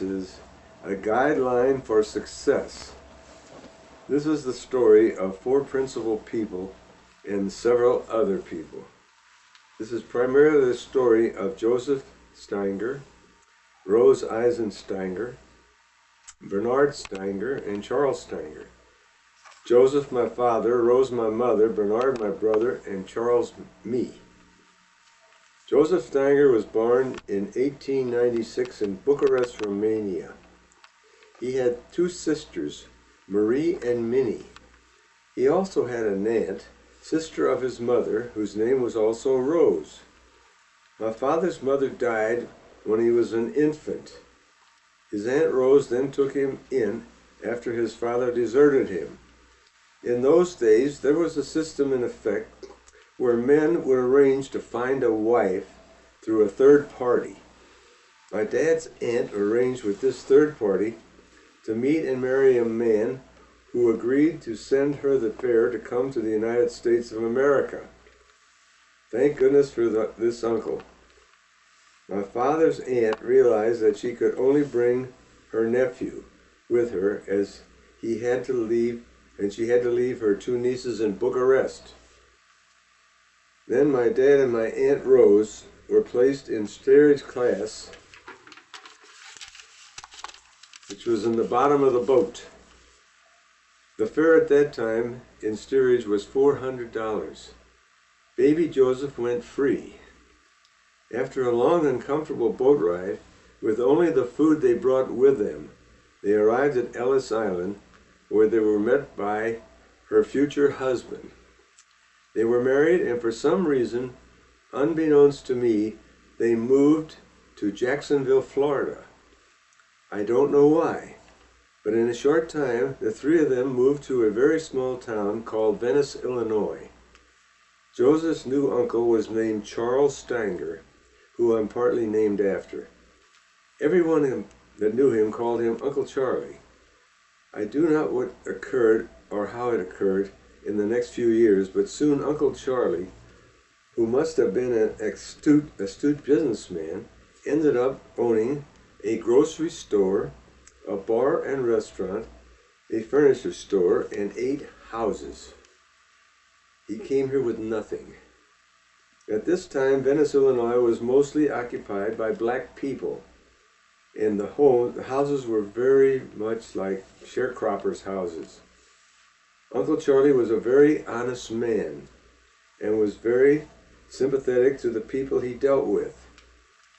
is A Guideline for Success. This is the story of four principal people and several other people. This is primarily the story of Joseph Steiger, Rose Eisensteiger, Bernard Steiger, and Charles Steiger. Joseph my father, Rose my mother, Bernard my brother, and Charles me. Joseph Steiger was born in 1896 in Bucharest, Romania. He had two sisters, Marie and Minnie. He also had an aunt, sister of his mother, whose name was also Rose. My father's mother died when he was an infant. His Aunt Rose then took him in after his father deserted him. In those days, there was a system in effect where men would arrange to find a wife through a third party. My dad's aunt arranged with this third party to meet and marry a man who agreed to send her the pair to come to the United States of America. Thank goodness for this uncle. My father's aunt realized that she could only bring her nephew with her as he had to leave, and she had to leave her two nieces in Bucharest. Then my dad and my Aunt Rose were placed in steerage class, which was in the bottom of the boat. The fare at that time in steerage was $400. Baby Joseph went free. After a long and comfortable boat ride, with only the food they brought with them, they arrived at Ellis Island, where they were met by her future husband. They were married, and for some reason, unbeknownst to me, they moved to Jacksonville, Florida. I don't know why, but in a short time, the three of them moved to a very small town called Venice, Illinois. Joseph's new uncle was named Charles Steiger, who I'm partly named after. Everyone that knew him called him Uncle Charlie. I do not know what occurred or how it occurred in the next few years, but soon Uncle Charlie, who must have been an astute businessman, ended up owning a grocery store, a bar and restaurant, a furniture store, and 8 houses. He came here with nothing. At this time, Venice, Illinois was mostly occupied by black people, and the houses were very much like sharecroppers' houses. Uncle Charlie was a very honest man and was very sympathetic to the people he dealt with.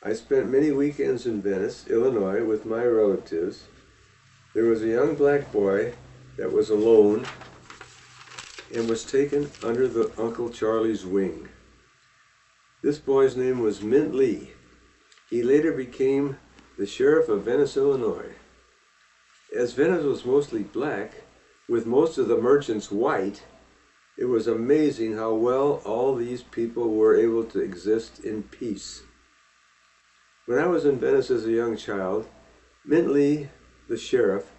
I spent many weekends in Venice, Illinois with my relatives. There was a young black boy that was alone and was taken under the Uncle Charlie's wing. This boy's name was Mint Lee. He later became the sheriff of Venice, Illinois. As Venice was mostly black, with most of the merchants white, it was amazing how well all these people were able to exist in peace. When I was in Venice as a young child, Mint Lee, the sheriff,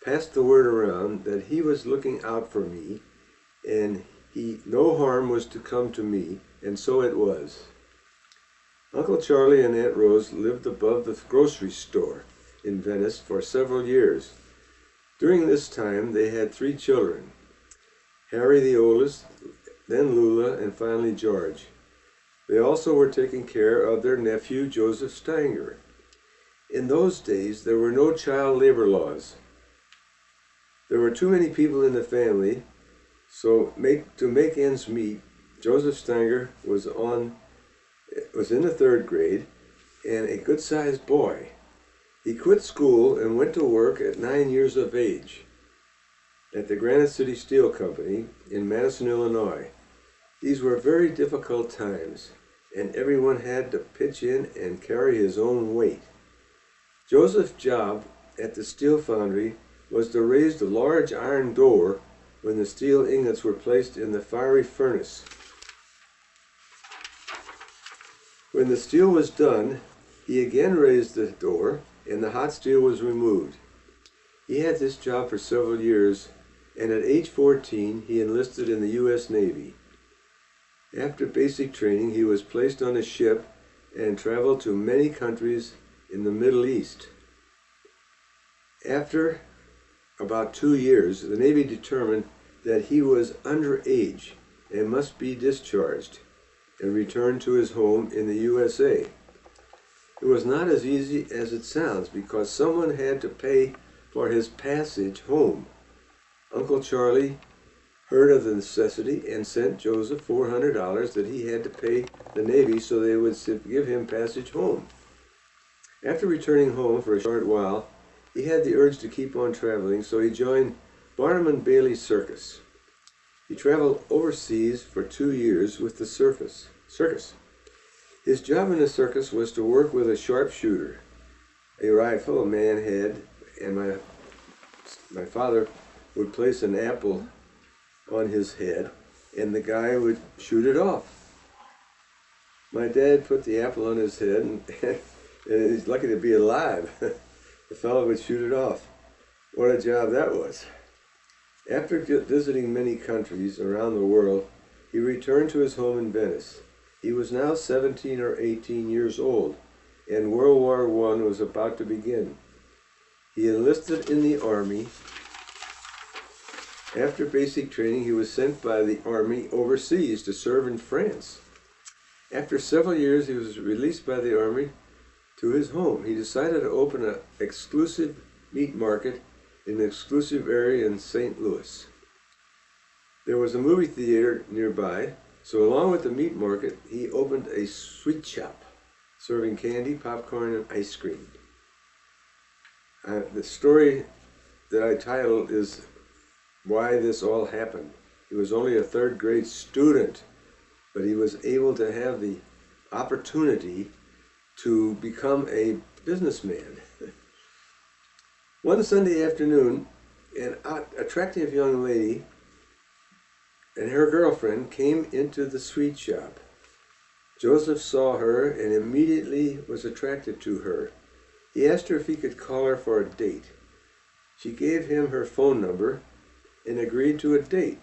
passed the word around that he was looking out for me, and no harm was to come to me, and so it was. Uncle Charlie and Aunt Rose lived above the grocery store in Venice for several years. During this time, they had 3 children, Harry the oldest, then Lula, and finally George. They also were taking care of their nephew, Joseph Steiger. In those days, there were no child labor laws. There were too many people in the family, so to make ends meet, Joseph Steiger was in the 3rd grade and a good-sized boy. He quit school and went to work at 9 years of age at the Granite City Steel Company in Madison, Illinois. These were very difficult times, and everyone had to pitch in and carry his own weight. Joseph's job at the steel foundry was to raise the large iron door when the steel ingots were placed in the fiery furnace. When the steel was done, he again raised the door and the hot steel was removed. He had this job for several years, and at age 14 he enlisted in the U.S. Navy. After basic training, he was placed on a ship and traveled to many countries in the Middle East. After about 2 years, the Navy determined that he was underage and must be discharged and returned to his home in the USA. It was not as easy as it sounds because someone had to pay for his passage home. Uncle Charlie heard of the necessity and sent Joseph $400 that he had to pay the Navy so they would give him passage home. After returning home for a short while, he had the urge to keep on traveling, so he joined Barnum and Bailey Circus. He traveled overseas for 2 years with the circus. His job in the circus was to work with a sharpshooter, a rifle a man had, and my father would place an apple on his head, and the guy would shoot it off. My dad put the apple on his head, and he's lucky to be alive. The fellow would shoot it off. What a job that was. After visiting many countries around the world, he returned to his home in Venice. He was now 17 or 18 years old, and World War I was about to begin. He enlisted in the Army. After basic training, he was sent by the Army overseas to serve in France. After several years, he was released by the Army to his home. He decided to open an exclusive meat market in an exclusive area in St. Louis. There was a movie theater nearby, so along with the meat market, he opened a sweet shop, serving candy, popcorn, and ice cream. The story that I titled is Why This All Happened. He was only a third-grade student, but he was able to have the opportunity to become a businessman. One Sunday afternoon, an attractive young lady and her girlfriend came into the sweet shop. Joseph saw her and immediately was attracted to her. He asked her if he could call her for a date. She gave him her phone number and agreed to a date.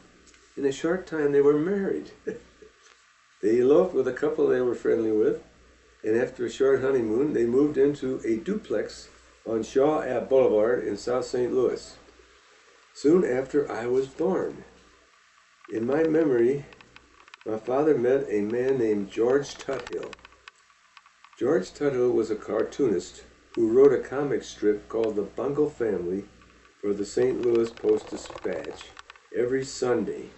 In a short time, they were married. They eloped with a couple they were friendly with, and after a short honeymoon, they moved into a duplex on Shaw Ave Boulevard in South St. Louis. Soon after I was born. In my memory, my father met a man named George Tuthill. George Tuthill was a cartoonist who wrote a comic strip called The Bungle Family for the St. Louis Post-Dispatch every Sunday,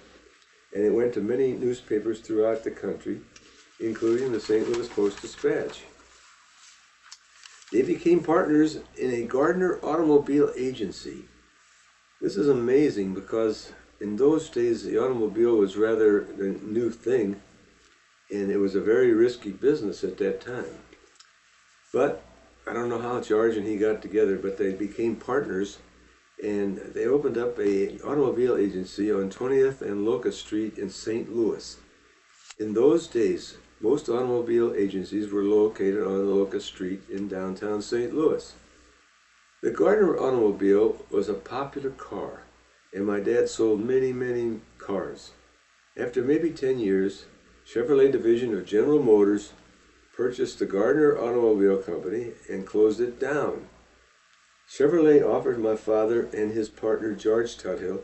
and it went to many newspapers throughout the country, including the St. Louis Post-Dispatch. They became partners in a Gardner automobile agency. This is amazing because in those days the automobile was rather a new thing, and it was a very risky business at that time. But I don't know how George and he got together, but they became partners, and they opened up an automobile agency on 20th and Locust Street in St. Louis. In those days, most automobile agencies were located on Locust Street in downtown St. Louis. The Gardner automobile was a popular car, and my dad sold many, many cars. After maybe 10 years, Chevrolet division of General Motors purchased the Gardner Automobile Company and closed it down. Chevrolet offered my father and his partner George Tuthill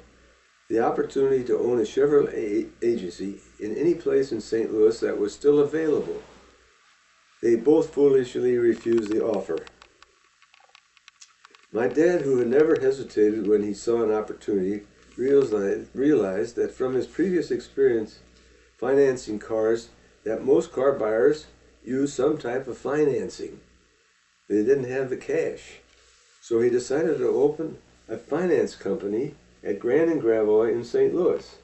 the opportunity to own a Chevrolet agency in any place in St. Louis that was still available. They both foolishly refused the offer. My dad, who had never hesitated when he saw an opportunity, realized that from his previous experience financing cars that most car buyers use some type of financing. They didn't have the cash. So he decided to open a finance company at Grand and Gravois in St. Louis.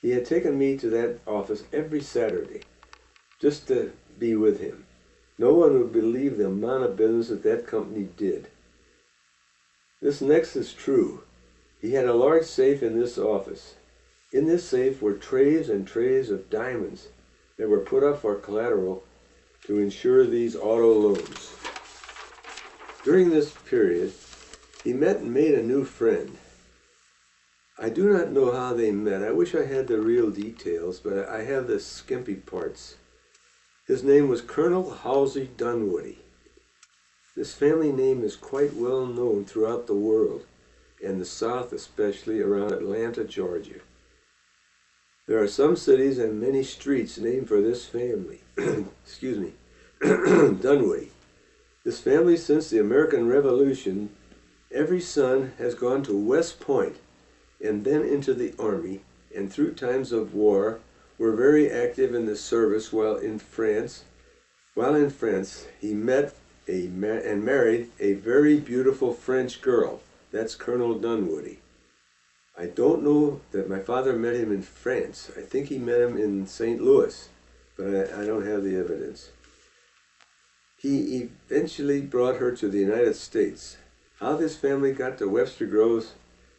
He had taken me to that office every Saturday just to be with him. No one would believe the amount of business that company did. This next is true. He had a large safe in this office. In this safe were trays and trays of diamonds that were put up for collateral to insure these auto loans. During this period, he met and made a new friend. I do not know how they met. I wish I had the real details, but I have the skimpy parts. His name was Colonel Halsey Dunwoody. This family name is quite well known throughout the world, and the South especially around Atlanta, Georgia. There are some cities and many streets named for this family. Excuse me. Dunwoody. This family, since the American Revolution, every son has gone to West Point and then into the Army, and through times of war were very active in the service while in France. While in France, he met and married a very beautiful French girl. That's Colonel Dunwoody. I don't know that my father met him in France. I think he met him in St. Louis, but I don't have the evidence. He eventually brought her to the United States. How this family got to Webster Groves,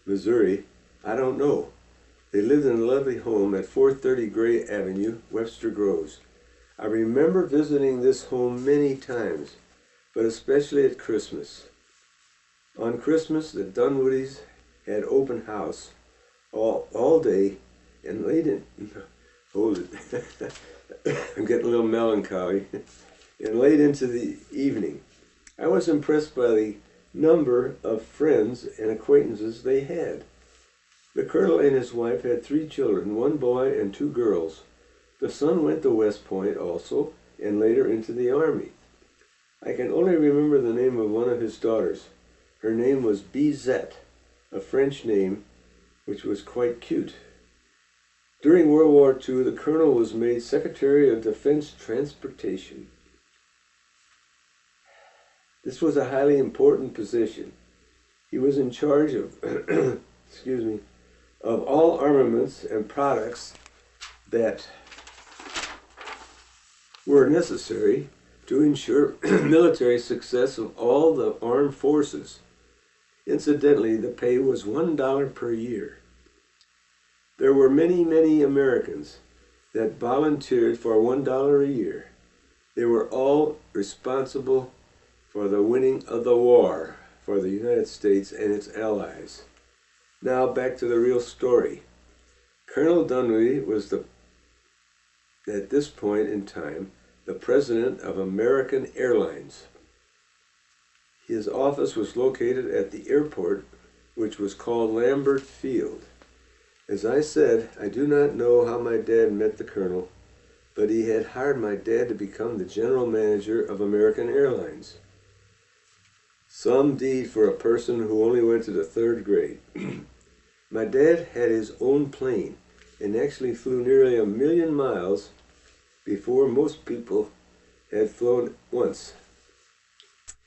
Missouri, I don't know. They lived in a lovely home at 430 Gray Avenue, Webster Groves. I remember visiting this home many times, but especially at Christmas. On Christmas, the Dunwoodies had open house all day and late in, hold it, I'm getting a little melancholy, and late into the evening. I was impressed by the number of friends and acquaintances they had. The colonel and his wife had 3 children, 1 boy and 2 girls. The son went to West Point also, and later into the Army. I can only remember the name of one of his daughters. Her name was Bizette, a French name, which was quite cute. During World War II, the colonel was made Secretary of Defense Transportation. This was a highly important position. He was in charge of, excuse me, of all armaments and products that were necessary to ensure military success of all the armed forces. Incidentally, the pay was $1 per year. There were many, many Americans that volunteered for $1 a year. They were all responsible for the winning of the war for the United States and its allies. Now back to the real story. Colonel Dunwoody was at this point in time, the president of American Airlines. His office was located at the airport, which was called Lambert Field. As I said, I do not know how my dad met the colonel, but he had hired my dad to become the general manager of American Airlines. Some deed for a person who only went to the 3rd grade. My dad had his own plane and actually flew nearly 1,000,000 miles before most people had flown once.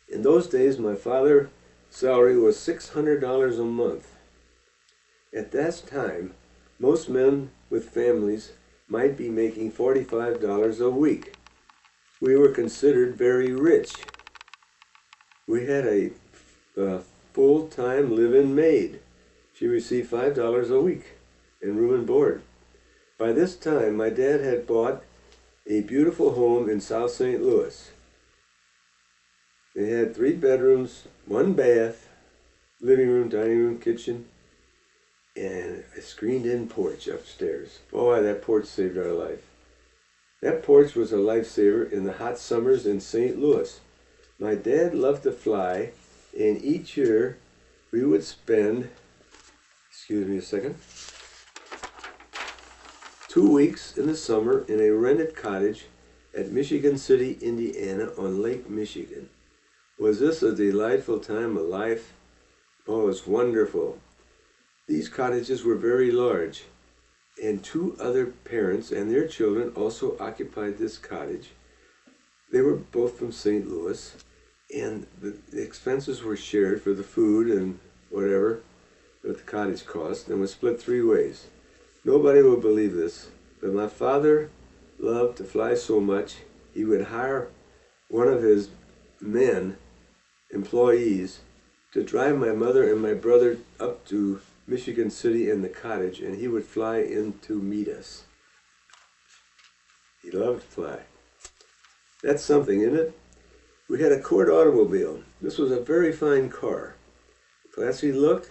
In those days, my father's salary was $600 a month. At that time, most men with families might be making $45 a week. We were considered very rich. We had a full-time live-in maid. She received $5 a week in room and board. By this time, my dad had bought a beautiful home in South St. Louis. They had 3 bedrooms, 1 bath, living room, dining room, kitchen, and a screened-in porch upstairs. Boy, that porch saved our life. That porch was a lifesaver in the hot summers in St. Louis. My dad loved to fly, and each year we would spend, excuse me a second, 2 weeks in the summer in a rented cottage at Michigan City, Indiana on Lake Michigan. Was this a delightful time of life? Oh, it was wonderful. These cottages were very large, and 2 other parents and their children also occupied this cottage. They were both from St. Louis, and the expenses were shared for the food and whatever that the cottage cost, and was split 3 ways. Nobody will believe this, but my father loved to fly so much, he would hire one of his employees, to drive my mother and my brother up to Michigan City in the cottage, and he would fly in to meet us. He loved to fly. That's something, isn't it? We had a Court automobile. This was a very fine car. Classy look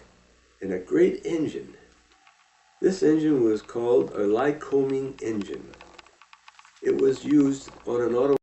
and a great engine. This engine was called a Lycoming engine. It was used on an automobile